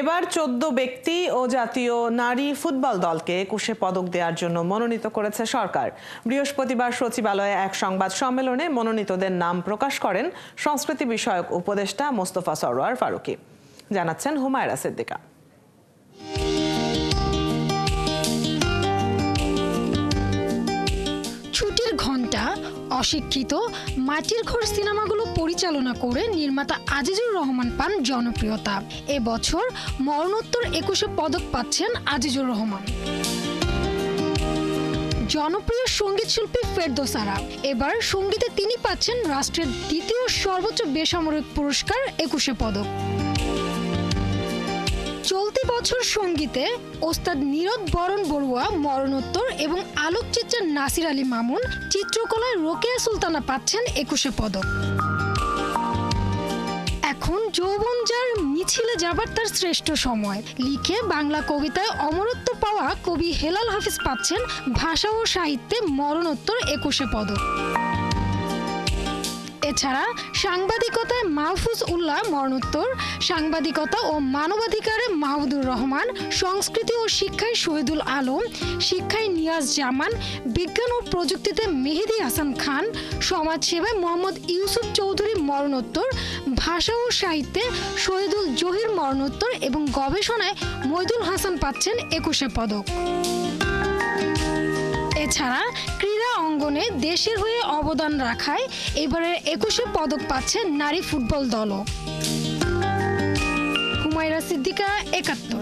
এবার 14 ব্যক্তি ও জাতীয় নারী ফুটবল দলকে 21 পদক দেওয়ার জন্য মনোনীত করেছে সরকার। বৃহস্পতিবার সচিবালয়ে এক সংবাদ সম্মেলনে মনোনীতদের নাম প্রকাশ করেন সংস্কৃতি বিষয়ক উপদেষ্টা মোস্তফা সরোয়ার ফারুকী। জানাচ্ছেন হুমায়রা সিদ্দিকা। ছুটির ঘণ্টা, অশিক্ষিত, মাটির ঘর সিনেমাগুলো পরিচালনা করে নির্মাতা আজিজুর রহমান পান জনপ্রিয়তা। এবছর মরণোত্তর 21 পদক পাচ্ছেন আজিজুর রহমান। জনপ্রিয় সঙ্গীত শিল্পী ফেরদৌস আরা, এবার সঙ্গীতে তিনি পাচ্ছেন রাষ্ট্রের দ্বিতীয় সর্বোচ্চ বেসামরিক পুরস্কার 21 পদক। চলতি বছর সঙ্গীতে ওস্তাদ নীরদ বরণ বড়ুয়া মরণোত্তর এবং আলোকচিত্রের নাসির আলী মামুন, চিত্রকলায় রোকেয়া সুলতানা পাচ্ছেন 21 পদক। এখন যৌবন যার মিছিলে যাবার তার শ্রেষ্ঠ সময় লিখে বাংলা কবিতায় অমরত্ব পাওয়া কবি হেলাল হাফিজ পাচ্ছেন ভাষা ও সাহিত্যে মরণোত্তর 21 পদক। এছাড়া সাংবাদিকতায় মাহফুজ উল্লাহ মরণোত্তর, সাংবাদিকতা ও মানবাধিকারে মাহমুদুর রহমান, সংস্কৃতি ও শিক্ষায় শহীদুল আলম, শিক্ষায় নিয়াজ জামান, বিজ্ঞান ও প্রযুক্তিতে মেহেদী হাসান খান, সমাজসেবায় মোহাম্মদ ইউসুফ চৌধুরী মরণোত্তর, ভাষা ও সাহিত্যে শহীদুল জহির মরণোত্তর এবং গবেষণায় মইদুল হাসান পাচ্ছেন 21 পদক। এছাড়া ক্রীড়া অঙ্গনে দেশের হয়ে অবদান রাখায় এবারের 21 পদক পাচ্ছে নারী ফুটবল দলও। হুমায়রা সিদ্দিকা, ৭১।